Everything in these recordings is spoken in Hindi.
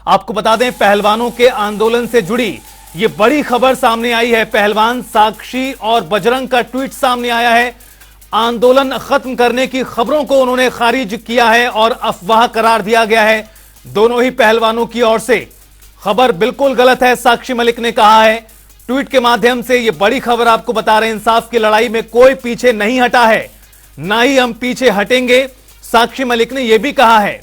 आपको बता दें, पहलवानों के आंदोलन से जुड़ी ये बड़ी खबर सामने आई है। पहलवान साक्षी और बजरंग का ट्वीट सामने आया है। आंदोलन खत्म करने की खबरों को उन्होंने खारिज किया है और अफवाह करार दिया गया है। दोनों ही पहलवानों की ओर से खबर बिल्कुल गलत है, साक्षी मलिक ने कहा है। ट्वीट के माध्यम से यह बड़ी खबर आपको बता रहे हैं। इंसाफ की लड़ाई में कोई पीछे नहीं हटा है, ना ही हम पीछे हटेंगे, साक्षी मलिक ने यह भी कहा है।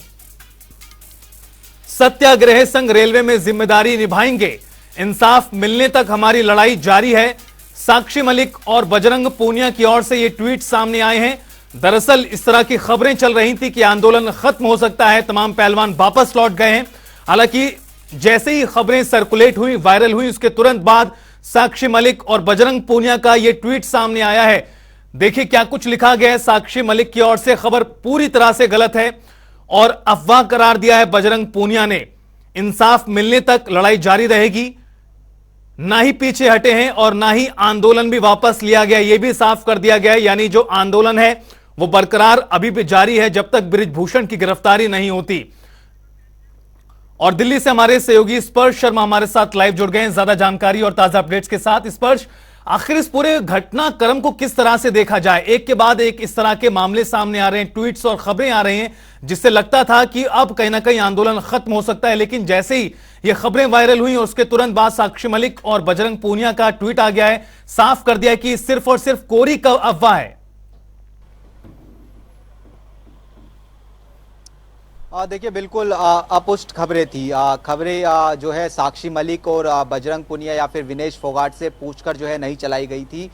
सत्याग्रह संघ रेलवे में जिम्मेदारी निभाएंगे, इंसाफ मिलने तक हमारी लड़ाई जारी है। साक्षी मलिक और बजरंग पूनिया की ओर से ये ट्वीट सामने आए हैं। दरअसल इस तरह की खबरें चल रही थी कि आंदोलन खत्म हो सकता है, तमाम पहलवान वापस लौट गए हैं। हालांकि जैसे ही खबरें सर्कुलेट हुई, वायरल हुई, उसके तुरंत बाद साक्षी मलिक और बजरंग पूनिया का यह ट्वीट सामने आया है। देखिए क्या कुछ लिखा गया है। साक्षी मलिक की ओर से खबर पूरी तरह से गलत है और अफवाह करार दिया है बजरंग पूनिया ने। इंसाफ मिलने तक लड़ाई जारी रहेगी, ना ही पीछे हटे हैं और ना ही आंदोलन भी वापस लिया गया, यह भी साफ कर दिया गया है। यानी जो आंदोलन है वो बरकरार अभी भी जारी है जब तक बृजभूषण की गिरफ्तारी नहीं होती। और दिल्ली से हमारे सहयोगी स्पर्श शर्मा हमारे साथ लाइव जुड़ गए हैं ज्यादा जानकारी और ताजा अपडेट्स के साथ। स्पर्श, आखिर इस पूरे घटनाक्रम को किस तरह से देखा जाए? एक के बाद एक इस तरह के मामले सामने आ रहे हैं, ट्वीट्स और खबरें आ रही हैं, जिससे लगता था कि अब कहीं ना कहीं आंदोलन खत्म हो सकता है। लेकिन जैसे ही ये खबरें वायरल हुई और उसके तुरंत बाद साक्षी मलिक और बजरंग पूनिया का ट्वीट आ गया है, साफ कर दिया कि सिर्फ और सिर्फ कोरी का अफवाह है। देखिए बिल्कुल अपुष्ट खबरें थी। खबरें जो है साक्षी मलिक और बजरंग पुनिया या फिर विनेश फोगाट से पूछकर जो है नहीं चलाई गई थी।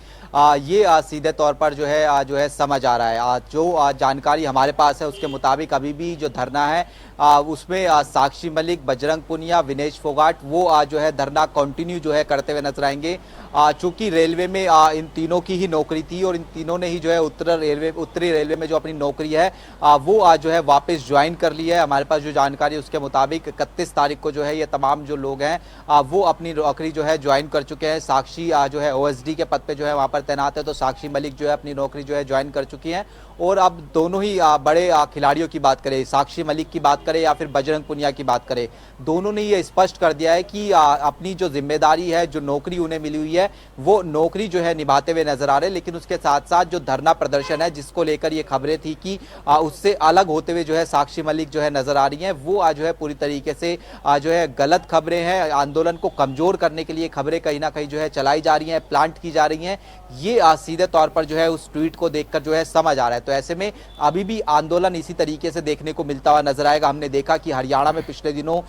ये सीधे तौर पर जो है समझ आ रहा है। जो जानकारी हमारे पास है उसके मुताबिक अभी भी जो धरना है उसमें साक्षी मलिक, बजरंग पुनिया, विनेश फोगाट वो जो है धरना कंटिन्यू जो है करते हुए नजर आएंगे। चूंकि रेलवे में इन तीनों की ही नौकरी थी और इन तीनों ने ही जो है उत्तरी रेलवे में जो अपनी नौकरी है वो जो है वापस ज्वाइन कर ली है। हमारे पास जो जानकारी है उसके मुताबिक 31 तारीख को जो है ये तमाम जो लोग हैं वो अपनी नौकरी जो है ज्वाइन कर चुके हैं। साक्षी जो है ओएसडी के पद पे जो है वहां पर तैनात है, तो साक्षी मलिक जो है अपनी नौकरी जो है ज्वाइन कर चुकी हैं। और अब दोनों ही बड़े खिलाड़ियों की बात करें, साक्षी मलिक की बात करें या फिर बजरंग पुनिया की बात करें, दोनों ने ये स्पष्ट कर दिया है कि अपनी जो जिम्मेदारी है, जो नौकरी उन्हें मिली हुई है, वो नौकरी जो है निभाते हुए नजर आ रहे हैं। लेकिन उसके साथ साथ जो धरना प्रदर्शन है जिसको लेकर ये खबरें थी कि उससे अलग होते हुए जो है साक्षी मलिक जो है नजर आ रही हैं, वो जो है पूरी तरीके से जो है गलत खबरें हैं। आंदोलन को कमजोर करने के लिए खबरें कहीं ना कहीं जो है चलाई जा रही हैं, प्लांट की जा रही हैं। ये सीधे तौर पर जो है उस ट्वीट को देखकर जो है समझ आ रहा है। तो ऐसे में अभी भी आंदोलन इसी तरीके से देखने को मिलता हुआ नजर आएगा। हमने देखा कि हरियाणा में पिछले दिनों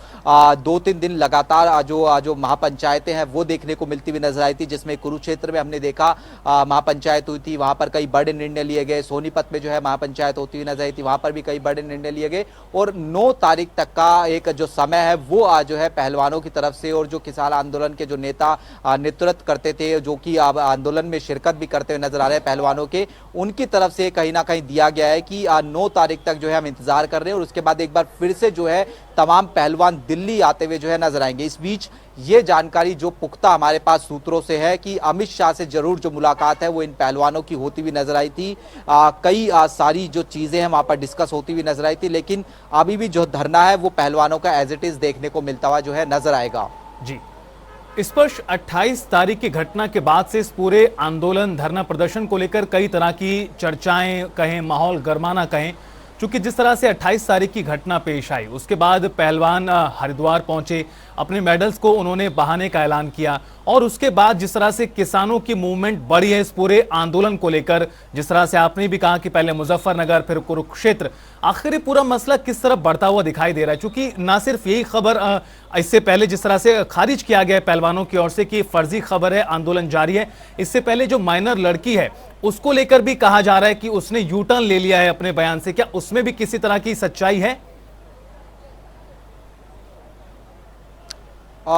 2-3 दिन लगातार जो महापंचायतें हैं वो देखने को मिलती हुई नजर आई थी, जिसमें कुरुक्षेत्र में हमने देखा महापंचायत हुई थी, वहां पर कई बड़े निर्णय लिए गए। सोनीपत में जो है महापंचायत होती हुई नजर आई थी, वहां पर भी कई बड़े निर्णय लिए गए। और 9 तारीख तक का एक जो समय है वो जो है पहलवानों की तरफ से और जो किसान आंदोलन के जो नेता नेतृत्व करते थे, जो कि आंदोलन में शिरकत भी करते हुए नजर आ रहे हैं पहलवानों के, उनकी तरफ से कहीं ना कहीं दिया गया है कि 9 तारीख तक जो है हम इंतजार कर रहे हैं और उसके बाद एक बार फिर से जो है तमाम पहलवान दिल्ली आते हुए जो है नजर आएंगे। इस बीच ये जानकारी जो पुख्ता हमारे पास सूत्रों से है कि अमित शाह से जरूर जो मुलाकात है वो इन पहलवानों की होती हुई नजर आई थी। कई सारी जो चीजें हैं वहां पर डिस्कस होती हुई नजर आई थी, लेकिन अभी भी जो धरना है वो पहलवानों का एज इट इज देखने को मिलता हुआ जो है नजर आएगा। जी, स्पर्श, 28 तारीख की घटना के बाद से इस पूरे आंदोलन धरना प्रदर्शन को लेकर कई तरह की चर्चाएं कहें, माहौल गरमाना कहें, क्योंकि जिस तरह से 28 तारीख की घटना पेश आई उसके बाद पहलवान हरिद्वार पहुंचे, अपने मेडल्स को उन्होंने बहाने का ऐलान किया और उसके बाद जिस तरह से किसानों की मूवमेंट बढ़ी है इस पूरे आंदोलन को लेकर, जिस तरह से आपने भी कहा कि पहले मुजफ्फरनगर फिर कुरुक्षेत्र, आखिर ये पूरा मसला किस तरफ बढ़ता हुआ दिखाई दे रहा है? क्योंकि ना सिर्फ यही खबर इससे पहले जिस तरह से खारिज किया गया है पहलवानों की ओर से कि फर्जी खबर है, आंदोलन जारी है, इससे पहले जो माइनर लड़की है उसको लेकर भी कहा जा रहा है कि उसने यू टर्न ले लिया है अपने बयान से, क्या उसमें भी किसी तरह की सच्चाई है?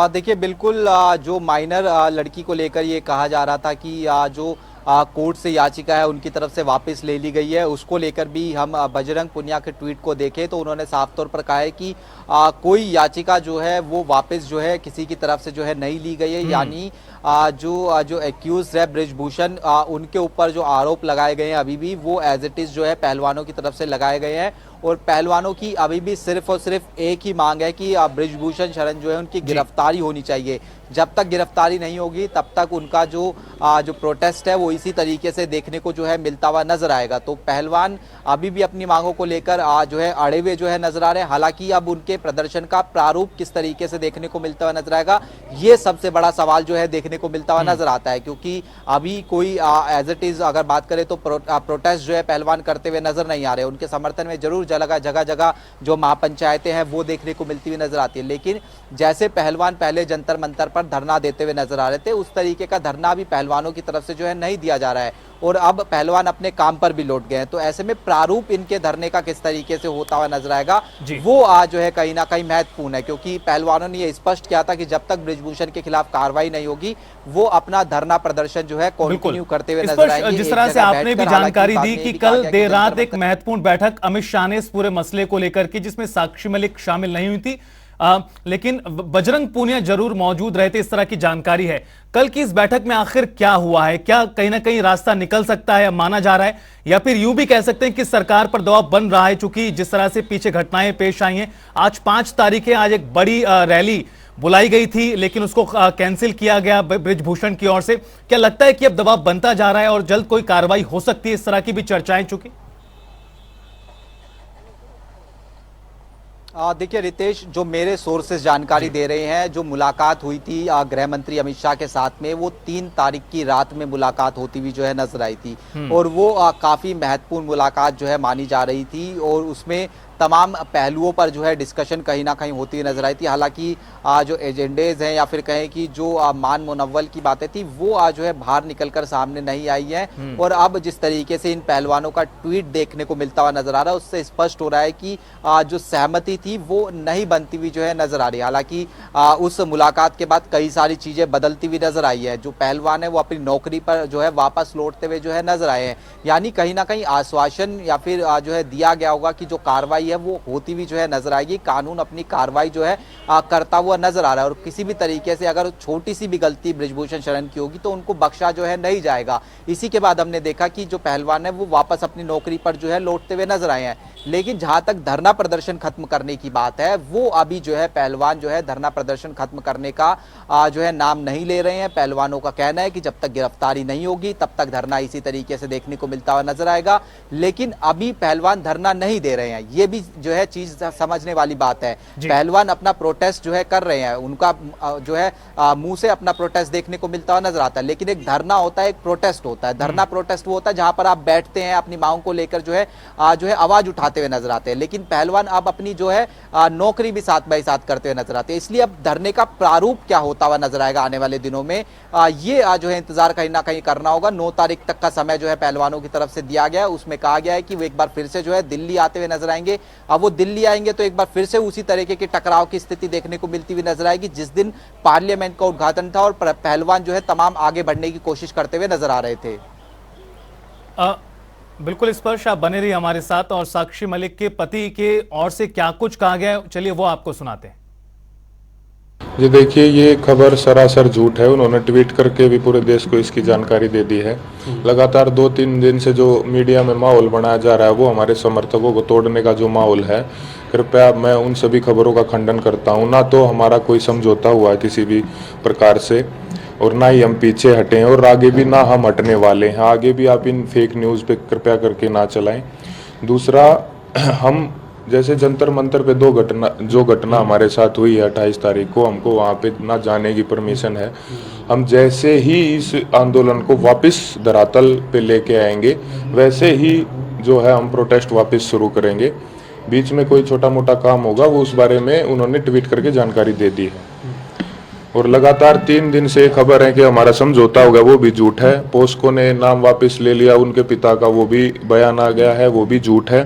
देखिए बिल्कुल जो माइनर लड़की को लेकर ये कहा जा रहा था कि जो कोर्ट से याचिका है उनकी तरफ से वापस ले ली गई है, उसको लेकर भी हम बजरंग पुनिया के ट्वीट को देखें तो उन्होंने साफ तौर पर कहा है कि कोई याचिका जो है वो वापस जो है किसी की तरफ से जो है नहीं ली गई है। यानी जो एक्यूज है बृजभूषण, उनके ऊपर जो आरोप लगाए गए हैं अभी भी वो एज इट इज जो है पहलवानों की तरफ से लगाए गए हैं और पहलवानों की अभी भी सिर्फ और सिर्फ एक ही मांग है कि बृजभूषण शरण जो है उनकी गिरफ्तारी होनी चाहिए। जब तक गिरफ्तारी नहीं होगी तब तक उनका जो प्रोटेस्ट है वो इसी तरीके से देखने को जो है मिलता हुआ नजर आएगा। तो पहलवान अभी भी अपनी मांगों को लेकर जो है अड़े हुए जो है नजर आ रहे हैं। हालांकि अब उनके प्रदर्शन का प्रारूप किस तरीके से देखने को मिलता हुआ नजर आएगा, ये सबसे बड़ा सवाल जो है देखने को मिलता हुआ नजर आता है, क्योंकि अभी कोई एज इट इज अगर बात करें तो प्रोटेस्ट जो है पहलवान करते हुए नजर नहीं आ रहे। उनके समर्थन में जरूर जगह जगह जो महापंचायतें हैं वो देखने को मिलती हुई नजर आती है, लेकिन जैसे पहलवान पहले जंतर मंतर पर धरना देते हुए नजर आ रहे थे उस तरीके का धरना भी पहलवानों की तरफ से जो है नहीं दिया जा रहा है और अब पहलवान अपने काम पर भी लौट गए हैं। तो ऐसे में प्रारूप इनके धरने का किस तरीके से होता हुआ नजर आएगा वो आज जो है कहीं ना कहीं महत्वपूर्ण है, क्योंकि पहलवानों ने ये स्पष्ट किया था कि जब तक बृजभूषण के खिलाफ कार्रवाई नहीं होगी वो अपना धरना प्रदर्शन जो है कंटिन्यू करते हुए नजर आएंगे। जिस तरह से आपने भी जानकारी दी कि कल देर रात एक महत्वपूर्ण बैठक अमित शाह ने इस पूरे मसले को लेकर की जिसमें साक्षी मलिक शामिल नहीं हुई थी, लेकिन बजरंग पूनिया जरूर मौजूद रहे थे, इस तरह की जानकारी है। कल की इस बैठक में आखिर क्या हुआ है? क्या कहीं ना कहीं रास्ता निकल सकता है माना जा रहा है, या फिर यूं भी कह सकते हैं कि सरकार पर दबाव बन रहा है, चूंकि जिस तरह से पीछे घटनाएं पेश आई हैं। आज 5 तारीख है, आज एक बड़ी रैली बुलाई गई थी लेकिन उसको कैंसिल किया गया बृजभूषण की ओर से। क्या लगता है कि अब दबाव बनता जा रहा है और जल्द कोई कार्रवाई हो सकती है? इस तरह की भी चर्चाएं चूंकि देखिए रितेश, जो मेरे सोर्सेज जानकारी दे रहे हैं, जो मुलाकात हुई थी गृह मंत्री अमित शाह के साथ में वो 3 तारीख की रात में मुलाकात होती हुई जो है नजर आई थी और वो काफी महत्वपूर्ण मुलाकात जो है मानी जा रही थी और उसमें तमाम पहलुओं पर जो है डिस्कशन कहीं ना कहीं होती नजर आई थी। हालांकि जो एजेंडेज हैं या फिर कहें कि जो मान मुनव्वल की बातें थी वो आज जो है बाहर निकलकर सामने नहीं आई है और अब जिस तरीके से इन पहलवानों का ट्वीट देखने को मिलता हुआ नजर आ रहा है उससे स्पष्ट हो रहा है कि जो सहमति थी वो नहीं बनती हुई जो है नजर आ रही है। हालांकि उस मुलाकात के बाद कई सारी चीजें बदलती हुई नजर आई है। जो पहलवान है वो अपनी नौकरी पर जो है वापस लौटते हुए जो है नजर आए हैं, यानी कहीं ना कहीं आश्वासन या फिर जो है दिया गया होगा कि जो कार्रवाई है वो होती हुई जो है नजर आएगी। कानून अपनी कार्रवाई जो है करता हुआ नजर आ रहा है और किसी भी तरीके से अगर छोटी सी भी गलती बृजभूषण शरण की होगी तो उनको बख्शा जो है नहीं जाएगा। इसी के बाद हमने देखा कि जो पहलवान है वो वापस अपनी नौकरी पर जो है लौटते हुए नजर आए हैं। लेकिन जहां तक धरना प्रदर्शन खत्म करने की बात है वो अभी जो है पहलवान जो है धरना प्रदर्शन खत्म करने का जो है नाम नहीं ले रहे हैं। पहलवानों का कहना है कि जब तक गिरफ्तारी नहीं होगी तब तक धरना इसी तरीके से देखने को मिलता हुआ नजर आएगा, लेकिन अभी पहलवान धरना नहीं दे रहे हैं। ये भी जो है चीज समझने वाली बात है। पहलवान अपना प्रोटेस्ट जो है कर रहे हैं, उनका जो है मुंह से अपना प्रोटेस्ट देखने को मिलता हुआ नजर आता है, लेकिन एक धरना होता है, एक प्रोटेस्ट होता है। धरना प्रोटेस्ट वो होता है जहां पर आप बैठते हैं, अपनी मांगों को लेकर जो है आवाज उठाते हुए नजर आते हैं, लेकिन पहलवान अब अपनी जो है नौकरी भी साथ बाई साथ करते हुए नजर आते हैं। इसलिए अब धरने का प्रारूप क्या होता हुआ नजर आएगा आने वाले दिनों में, ये जो है इंतजार कहीं ना कहीं करना होगा। 9 तारीख तक का समय जो है पहलवानों की तरफ से दिया गया है, उसमें कहा गया है कि वो एक बार फिर से जो है दिल्ली आते हुए नजर आएंगे। अब वो दिल्ली आएंगे तो एक बार फिर से उसी तरीके के टकराव की स्थिति देखने को मिलती हुई नजर आएगी जिस दिन पार्लियामेंट का उद्घाटन था और पहलवान जो है तमाम आगे बढ़ने की कोशिश करते हुए नजर आ रहे थे। बिल्कुल स्पर्श, आप बने रहिए हमारे साथ। और साक्षी मलिक के पति के ओर से क्या कुछ कहा गया, चलिए वो आपको सुनाते हैं। जी देखिए, ये खबर सरासर झूठ है। उन्होंने ट्वीट करके भी पूरे देश को इसकी जानकारी दे दी है। लगातार 2-3 दिन से जो मीडिया में माहौल बनाया जा रहा है वो हमारे समर्थकों को तोड़ने का जो माहौल है, कृपया मैं उन सभी खबरों का खंडन करता हूं। ना तो हमारा कोई समझौता हुआ है किसी भी प्रकार से और ना ही हम पीछे हटे हैं और आगे भी ना हम हटने वाले हैं। आगे भी आप इन फेक न्यूज़ पे कृपया करके ना चलाएं। दूसरा, हम जैसे जंतर मंतर पे जो घटना हमारे साथ हुई है 28 तारीख को, हमको वहाँ पे ना जाने की परमिशन है। हम जैसे ही इस आंदोलन को वापस धरातल पे लेके आएंगे वैसे ही जो है हम प्रोटेस्ट वापस शुरू करेंगे। बीच में कोई छोटा मोटा काम होगा वो उस बारे में उन्होंने ट्वीट करके जानकारी दे दी है। और लगातार 3 दिन से खबर है कि हमारा समझौता हो गया, वो भी झूठ है। पोस्को ने नाम वापस ले लिया उनके पिता का, वो भी बयान आ गया है, वो भी झूठ है।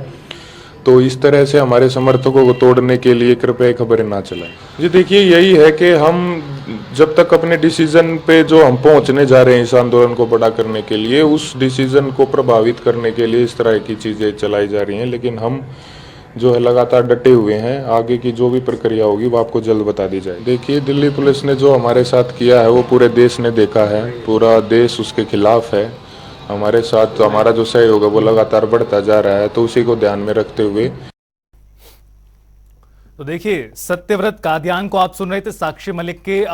तो इस तरह से हमारे समर्थकों को तोड़ने के लिए कृपया खबरें ना चलाएं। जी देखिए, यही है कि हम जब तक अपने डिसीजन पे जो हम पहुंचने जा रहे हैं इस आंदोलन को बड़ा करने के लिए, उस डिसीजन को प्रभावित करने के लिए इस तरह की चीज़ें चलाई जा रही हैं। लेकिन हम जो है लगातार डटे हुए हैं। आगे की जो भी प्रक्रिया होगी वो आपको जल्द बता दी जाए। देखिए, दिल्ली पुलिस ने जो हमारे साथ किया है वो पूरे देश ने देखा है, पूरा देश उसके खिलाफ है। हमारे साथ हमारा जो सहयोग है वो लगातार बढ़ता जा रहा है, तो उसी को ध्यान में रखते हुए तो देखिए, सत्यव्रत कादियान को आप सुन रहे थे, साक्षी मलिक के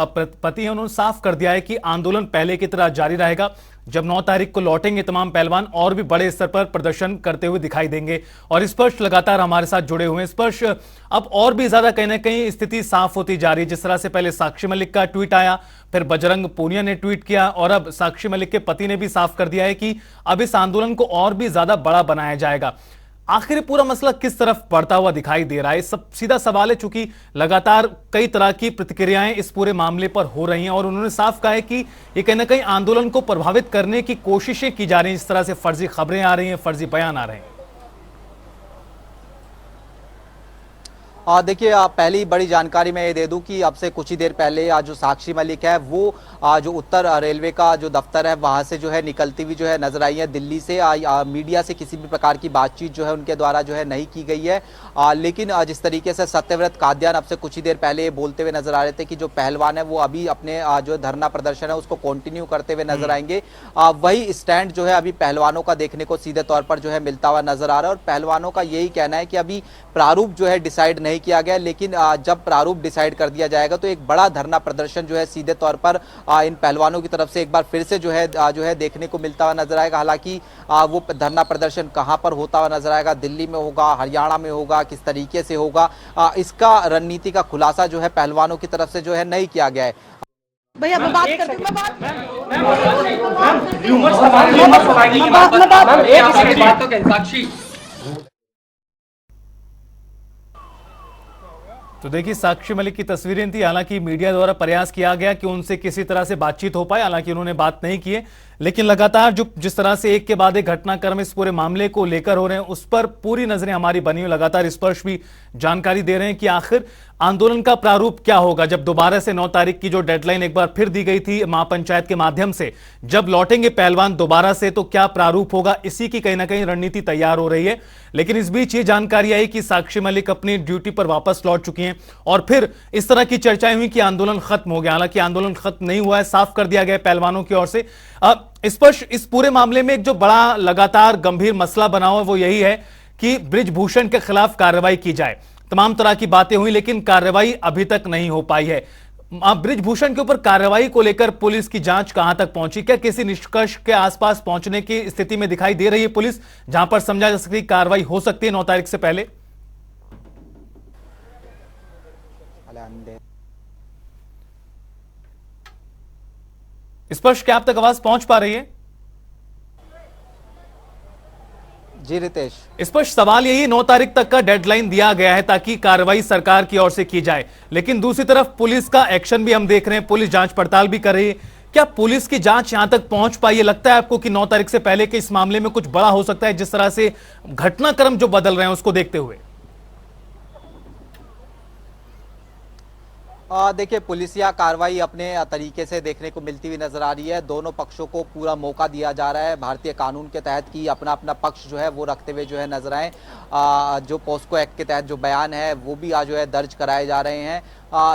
पति हैं, उन्होंने साफ कर दिया है कि आंदोलन पहले की तरह जारी रहेगा। जब 9 तारीख को लौटेंगे तमाम पहलवान और भी बड़े स्तर पर प्रदर्शन करते हुए दिखाई देंगे। और स्पर्श लगातार हमारे साथ जुड़े हुए हैं। स्पर्श, अब और भी ज्यादा कहीं ना कहीं स्थिति साफ होती जा रही है। जिस तरह से पहले साक्षी मलिक का ट्वीट आया, फिर बजरंग पूनिया ने ट्वीट किया और अब साक्षी मलिक के पति ने भी साफ कर दिया है कि अब इस आंदोलन को और भी ज्यादा बड़ा बनाया जाएगा। आखिर पूरा मसला किस तरफ बढ़ता हुआ दिखाई दे रहा है? सब सीधा सवाल है, चूंकि लगातार कई तरह की प्रतिक्रियाएं इस पूरे मामले पर हो रही हैं और उन्होंने साफ कहा है कि ये कहीं ना कहीं आंदोलन को प्रभावित करने की कोशिशें की जा रही हैं। इस तरह से फर्जी खबरें आ रही हैं, फर्जी बयान आ रहे हैं। देखिए, पहली बड़ी जानकारी मैं ये दे दूं कि अब से कुछ ही देर पहले जो साक्षी मलिक है वो जो उत्तर रेलवे का जो दफ्तर है वहां से जो है निकलती हुई जो है नजर आई है। दिल्ली से मीडिया से किसी भी प्रकार की बातचीत जो है उनके द्वारा जो है नहीं की गई है। लेकिन जिस तरीके से सत्यव्रत कादियान अब से कुछ ही देर पहले ये बोलते हुए नजर आ रहे थे कि जो पहलवान है वो अभी अपने जो धरना प्रदर्शन है उसको कंटिन्यू करते हुए नजर आएंगे, वही स्टैंड जो है अभी पहलवानों का देखने को सीधे तौर पर जो है मिलता हुआ नजर आ रहा है। और पहलवानों का यही कहना है कि अभी प्रारूप जो है डिसाइड नहीं किया गया, लेकिन जब प्रारूप डिसाइड कर दिया जाएगा तो एक बड़ा धरना प्रदर्शन जो है सीधे तौर पर इन पहलवानों की तरफ से एक बार फिर से जो है देखने को मिलता हुआ नजर आएगा। हालांकि वो धरना प्रदर्शन कहां पर होता हुआ नजर आएगा, दिल्ली में होगा, हरियाणा में होगा, किस तरीके से होगा, इसका रणनीति का खुलासा जो है पहलवानों की तरफ से जो है नहीं किया गया है। भैया मैं बात करती हूँ, साक्षी। तो देखिए, साक्षी मलिक की तस्वीरें थी। हालांकि मीडिया द्वारा प्रयास किया गया कि उनसे किसी तरह से बातचीत हो पाए, हालांकि उन्होंने बात नहीं की है। लेकिन लगातार जिस तरह से एक के बाद एक घटनाक्रम इस पूरे मामले को लेकर हो रहे हैं, उस पर पूरी नजरें हमारी बनी हुई। लगातार स्पर्श भी जानकारी दे रहे हैं कि आखिर आंदोलन का प्रारूप क्या होगा। जब दोबारा से 9 तारीख की जो डेडलाइन एक बार फिर दी गई थी महापंचायत के माध्यम से, जब लौटेंगे पहलवान दोबारा से, तो क्या प्रारूप होगा, इसी की कहीं ना कहीं रणनीति तैयार हो रही है। लेकिन इस बीच ये जानकारी आई कि साक्षी मलिक अपनी ड्यूटी पर वापस लौट चुकी हैं और फिर इस तरह की चर्चाएं हुई कि आंदोलन खत्म हो गया। हालांकि आंदोलन खत्म नहीं हुआ है, साफ कर दिया गया पहलवानों की ओर से। स्पष्ट इस पूरे मामले में एक जो बड़ा लगातार गंभीर मसला बना हुआ है वो यही है कि बृजभूषण के खिलाफ कार्रवाई की जाए। तमाम तरह की बातें हुई लेकिन कार्रवाई अभी तक नहीं हो पाई है। बृजभूषण के ऊपर कार्रवाई को लेकर पुलिस की जांच कहां तक पहुंची? क्या किसी निष्कर्ष के आसपास पहुंचने की स्थिति में दिखाई दे रही है पुलिस, जहां पर समझा जा सकती कार्रवाई हो सकती है 9 तारीख से पहले? स्पष्ट, क्या आप तक आवाज पहुंच पा रही है? जी रितेश, स्पष्ट सवाल यही, 9 तारीख तक का डेडलाइन दिया गया है ताकि कार्रवाई सरकार की ओर से की जाए, लेकिन दूसरी तरफ पुलिस का एक्शन भी हम देख रहे हैं, पुलिस जांच पड़ताल भी कर रही है। क्या पुलिस की जांच यहां तक पहुंच पाई है? लगता है आपको कि 9 तारीख से पहले के इस मामले में कुछ बड़ा हो सकता है, जिस तरह से घटनाक्रम जो बदल रहे हैं उसको देखते हुए? देखिए, पुलिसिया कार्रवाई अपने तरीके से देखने को मिलती हुई नजर आ रही है। दोनों पक्षों को पूरा मौका दिया जा रहा है भारतीय कानून के तहत कि अपना अपना पक्ष जो है वो रखते हुए जो है नजर आए। जो पॉस्को एक्ट के तहत जो बयान है वो भी जो है दर्ज कराए जा रहे हैं।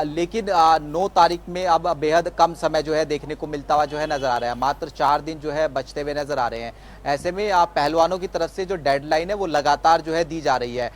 लेकिन 9 तारीख में अब बेहद कम समय जो है देखने को मिलता हुआ जो है नजर आ रहा है। मात्र 4 दिन जो है बचते हुए नजर आ रहे हैं। ऐसे में पहलवानों की तरफ से जो डेडलाइन है वो लगातार जो है दी जा रही है।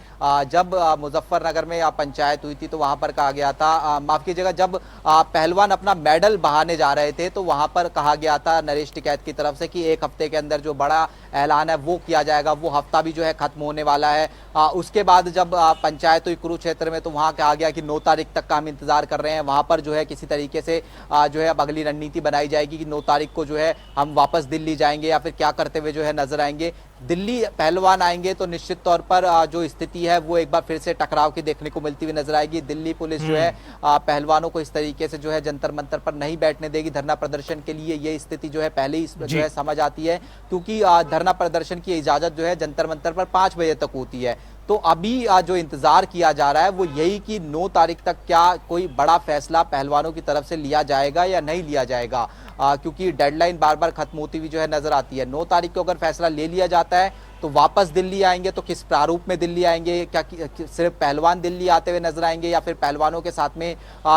जब मुजफ्फरनगर में पंचायत हुई थी तो वहां पर कहा गया था, माफ कीजिएगा, जब पहलवान अपना मेडल बहाने जा रहे थे तो वहां पर कहा गया था नरेश टिकैत की तरफ से कि 1 हफ्ते के अंदर जो बड़ा ऐलान है वो किया जाएगा। वो हफ्ता भी जो है खत्म होने वाला है। उसके बाद जब पंचायत हुई कुरुक्षेत्र में तो वहां कहा गया कि 9 तारीख तक का हम इंतजार कर रहे हैं। वहां पर जो है किसी तरीके से जो है अब अगली रणनीति बनाई जाएगी कि 9 तारीख को जो है हम वापस दिल्ली जाएंगे या फिर क्या करते हुए जो है नजर आएंगे। दिल्ली पहलवान आएंगे तो निश्चित तौर पर जो स्थिति है वो एक बार फिर से टकराव की देखने को मिलती हुई नजर आएगी। दिल्ली पुलिस जो है पहलवानों को इस तरीके से जो है जंतर मंतर पर नहीं बैठने देगी धरना प्रदर्शन के लिए। ये स्थिति जो है पहले ही जो है समझ आती है, क्योंकि धरना प्रदर्शन की इजाजत जो है जंतर मंतर पर 5 बजे तक होती है। तो अभी जो इंतजार किया जा रहा है वो यही कि 9 तारीख तक क्या कोई बड़ा फैसला पहलवानों की तरफ से लिया जाएगा या नहीं लिया जाएगा, क्योंकि डेडलाइन बार बार खत्म होती हुई जो है नजर आती है। 9 तारीख को अगर फैसला ले लिया जाता है तो वापस दिल्ली आएंगे तो किस प्रारूप में दिल्ली आएंगे? क्या सिर्फ पहलवान दिल्ली आते हुए नजर आएंगे या फिर पहलवानों के साथ में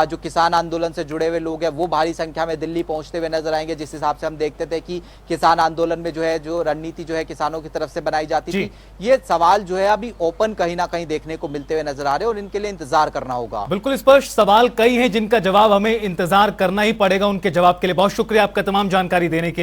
जो किसान आंदोलन से जुड़े हुए लोग हैं वो भारी संख्या में दिल्ली पहुंचते हुए नजर आएंगे? जिस हिसाब से हम देखते थे कि किसान आंदोलन में जो है जो रणनीति जो है किसानों की तरफ से बनाई जाती थी, ये सवाल जो है अभी ओपन कहीं ना कहीं देखने को मिलते हुए नजर आ रहे हैं और इनके लिए इंतजार करना होगा। बिल्कुल स्पष्ट सवाल कई हैं जिनका जवाब हमें इंतजार करना ही पड़ेगा। उनके जवाब के लिए बहुत शुक्रिया, आपका तमाम जानकारी देने के लिए।